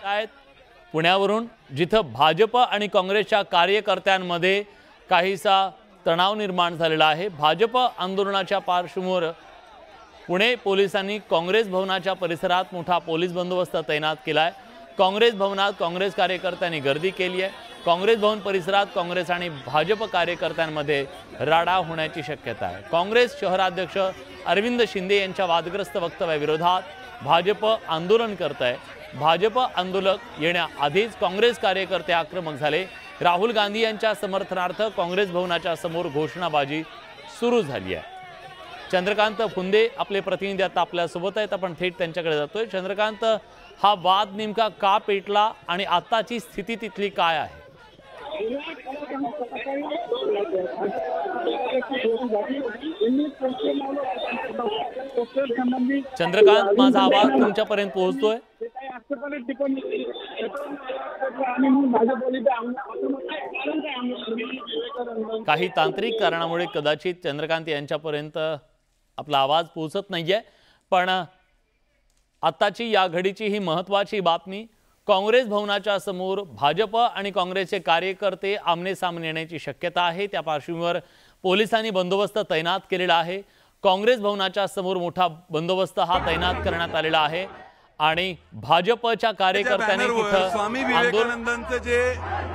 आहेत पुण्यावरून, जिथं भाजप आणि काँग्रेसच्या कार्यकर्त्यांमध्ये काहीसा तणाव निर्माण झालेला आहे। भाजप आंदोलनाच्या पार्श्वभूमीवर पुणे पोलिसांनी काँग्रेस भवनाच्या परिसरात मोठा पोलीस बंदोबस्त तैनात केलाय। काँग्रेस भवनात काँग्रेस कार्यकर्त्यांनी गर्दी केली आहे। काँग्रेस भवन परिसरात काँग्रेस आणि भाजप कार्यकर्त्यांमध्ये राडा होण्याची शक्यता आहे। काँग्रेस शहराध्यक्ष अरविंद शिंदे यांच्या वादग्रस्त वक्तव्याविरोधात भाजप आंदोलन करत आहे। भाजप आंदोलक येण्याआधीच काँग्रेस कार्यकर्ते आक्रमक झाले। राहुल गांधी यांच्या समर्थनार्थ काँग्रेस भवनाच्या समोर घोषणाबाजी सुरू झाली आहे। चंद्रकांत फुंदे आपले प्रतिनिधी आता आपल्या सोबत आहेत, आपण थेट त्यांच्याकडे जातोय। चंद्रकांत, हा वाद नेमका का पेटला आणि आताची स्थिती तिथली काय आहे? चंद्रकांत, माझा आवाज तुमच्यापर्यंत पोहोचतोय? काही तांत्रिक कारणामुळे कदाचित चंद्रकांत यांच्यापर्यंत आपला आवाज पोहोचत नाहीये, पण आताची या घडीची ही महत्त्वाची बातमी। काँग्रेस भवनाच्या समोर भाजप आणि काँग्रेसचे कार्यकर्ते आमने सामने येण्याची शक्यता आहे। त्या पार्श्वभूमीवर पोलिसांनी बंदोबस्त तैनात केलेला आहे। काँग्रेस भवनाच्या समोर मोठा बंदोबस्त हा तैनात करण्यात आलेला आहे आणि भाजपच्या कार्यकर्त्यांनी स्वामी विवेकानंदांचं जे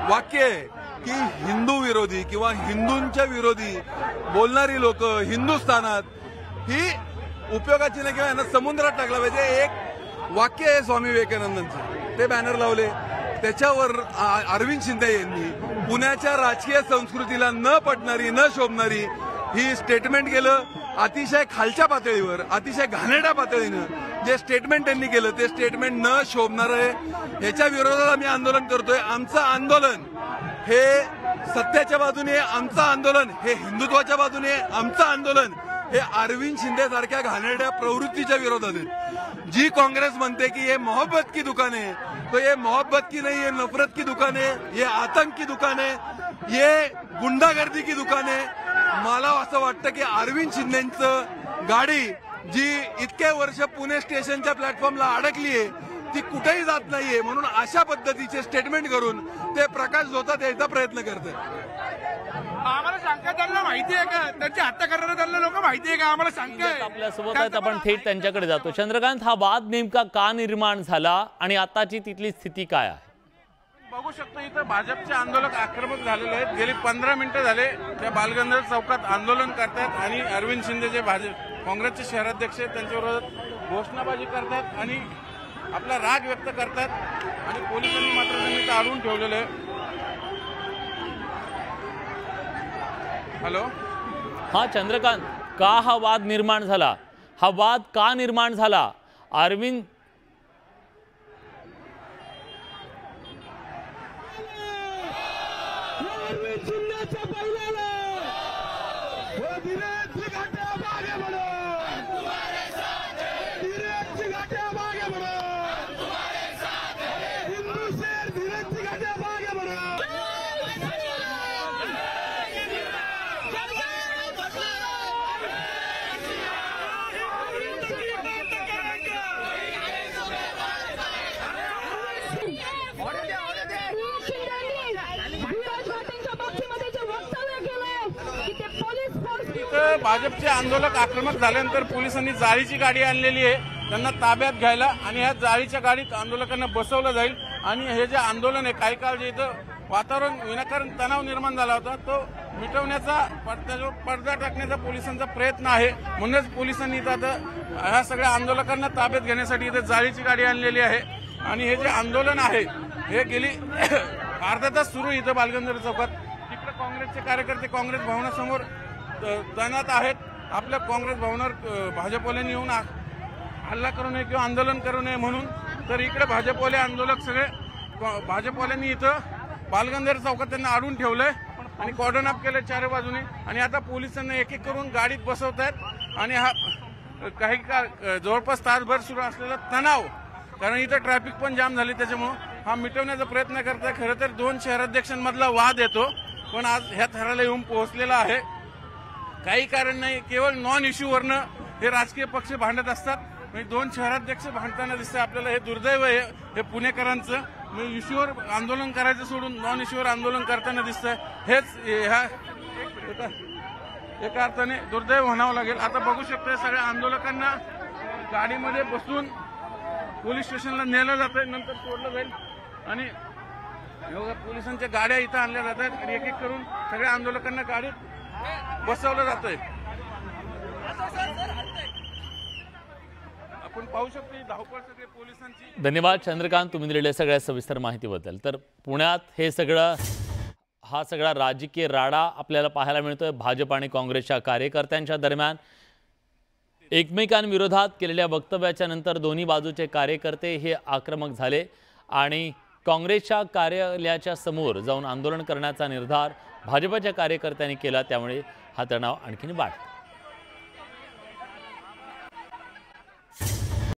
वाक्य आहे की हिंदू विरोधी किंवा हिंदूंच्या विरोधी बोलणारी लोक हिंदुस्थानात ही उपयोगाची नाही किंवा यांना समुद्रात टाकला पाहिजे, एक वाक्य आहे स्वामी विवेकानंदांचं। ते बॅनर लावले, त्याच्यावर अरविंद शिंदे यांनी पुण्याच्या राजकीय संस्कृतीला न पटणारी न शोभणारी ही स्टेटमेंट केलं। अतिशय खालच्या पातळीवर अतिशय घाणेरड्या पातळीनं जे स्टेटमेंट त्यांनी केलं ते स्टेटमेंट न शोभणार आहे। याच्या विरोधात आम्ही आंदोलन करतोय। आमचं आंदोलन हे सत्याच्या बाजूने, आमचं आंदोलन हे हिंदुत्वाच्या बाजूने, आमचं आंदोलन हे अरविंद शिंदे सारख्या घाणेरड्या प्रवृत्तीच्या विरोधात आहे। जी काँग्रेस म्हणते की ये मोहब्बत की दुकान है, तो ये मोहब्बत की नहीं, ये नफरत की दुकान है, ये आतंक की दुकान है, ये गुंडागर्दी की दुकान है। मला असं वाटतं की अरविंद शिंदेंचं गाडी जी इतके वर्ष पुणे स्टेशनच्या प्लॅटफॉर्मला अडकली आहे ती कुठेही जात नाहीये, म्हणून अशा पद्धतीचे स्टेटमेंट करून ते प्रकाश झोतात यायचा प्रयत्न करतात। आम्हाला शंका त्यांना माहिती आहे का? त्यांची हत्या करणारे त्यांना लोक माहिती आहे का? आम्हाला शंका आहे। आपल्या सोबत आहेत, आपण थेट त्यांच्याकडे जातो। चंद्रकांत, हा वाद नेमका का निर्माण झाला आणि आताची तिथली स्थिती काय आहे? बघू शकतो इथं भाजपचे आंदोलक आक्रमक झालेले आहेत। गेली 15 मिनिटं झाले त्या बालगंधर्व चौकात आंदोलन करतात आणि अरविंद शिंदे जे काँग्रेसचे शहराध्यक्ष आहेत त्यांच्या विरोधात घोषणाबाजी करतात आणि आपला राग व्यक्त करतात आणि पोलिसांनी मात्र त्यांनी अडवून ठेवलेलं आहे। हॅलो, हा चंद्रकांत, का हा वाद निर्माण झाला? हा वाद का निर्माण झाला? अरविंद भाजपचे आंदोलक आक्रमक झाल्यानंतर पोलिसांनी जाळीची गाडी आणलेली आहे त्यांना ताब्यात घ्यायला आणि या जाळीच्या गाडीत आंदोलकांना बसवलं जाईल आणि हे जे आंदोलन आहे काही काळ जे इथं वातावरण विनाकारण तणाव निर्माण झाला होता तो मिटवण्याचा पडदा टाकण्याचा पोलिसांचा प्रयत्न आहे। म्हणूनच पोलिसांनी इथं आता ह्या सगळ्या आंदोलकांना ताब्यात घेण्यासाठी इथं जाळीची गाडी आणलेली आहे आणि हे जे आंदोलन आहे हे गेली अर्धा तास सुरू इथं बालगंधर्व चौकात। तिकडे काँग्रेसचे कार्यकर्ते काँग्रेस भवनासमोर तैनात आहेत। आपल्या काँग्रेस भवनावर भाजपवाल्यांनी येऊन हल्ला करू नये किंवा आंदोलन करू नये म्हणून, तर इकडे भाजपवाले आंदोलक सगळे भाजपवाल्यांनी इथं बालगंधर्व चौकात त्यांना अडवून ठेवलंय आणि कॉर्डन अप केलंय चार बाजूने आणि आता पोलिसांना एक एक करून गाडीत बसवतायत आणि हा काही जवळपास तासभर सुरू असलेला तणाव, कारण इथं ट्रॅफिक पण जाम झाली त्याच्यामुळे हा मिटवण्याचा प्रयत्न करताय। खरं तर दोन शहराध्यक्षांमधला वाद येतो पण आज ह्या थराला येऊन पोहोचलेला आहे। काही कारण नाही, केवळ नॉन इश्यूवरनं हे राजकीय पक्ष भांडत असतात म्हणजे 2 शहराध्यक्ष भांडताना दिसतंय आपल्याला. हे दुर्दैव आहे हे पुणेकरांचं. म्हणजे इश्यूवर आंदोलन करायचं सोडून नॉन इश्यूवर आंदोलन करताना दिसतंय. हेच ह्या एका अर्थाने दुर्दैव म्हणावं लागेल. आता बघू शकता सगळ्या आंदोलकांना गाडीमध्ये बसून पोलीस स्टेशनला नेलं जातंय, नंतर सोडलं जाईल. आणि पोलिसांच्या गाड्या इथं आणल्या जातात आणि एक एक करून सगळ्या आंदोलकांना गाडीत बसवलं जातंय. आपण पाहू शकतो धावपळ सगळे पोलिसांची. धन्यवाद चंद्रकांत, तुम्ही दिलेल्या सगळ्या सविस्तर माहितीबद्दल. तर पुण्यात हा सगळा राजकीय राडा आपल्याला पाहायला मिळतोय. भाजप आणि काँग्रेसच्या कार्यकर्त्यांच्या दरम्यान एकमेकांविरोधात केलेल्या वक्तव्याच्या नंतर दोन्ही बाजूचे कार्यकर्ते हे आक्रमक झाले आणि काँग्रेसच्या कार्यालयाच्या समोर जाऊन आंदोलन करण्याचा निर्धार भाजपच्या कार्यकर्त्यांनी केला. त्यामुळे हा तणाव आणखीन वाढला.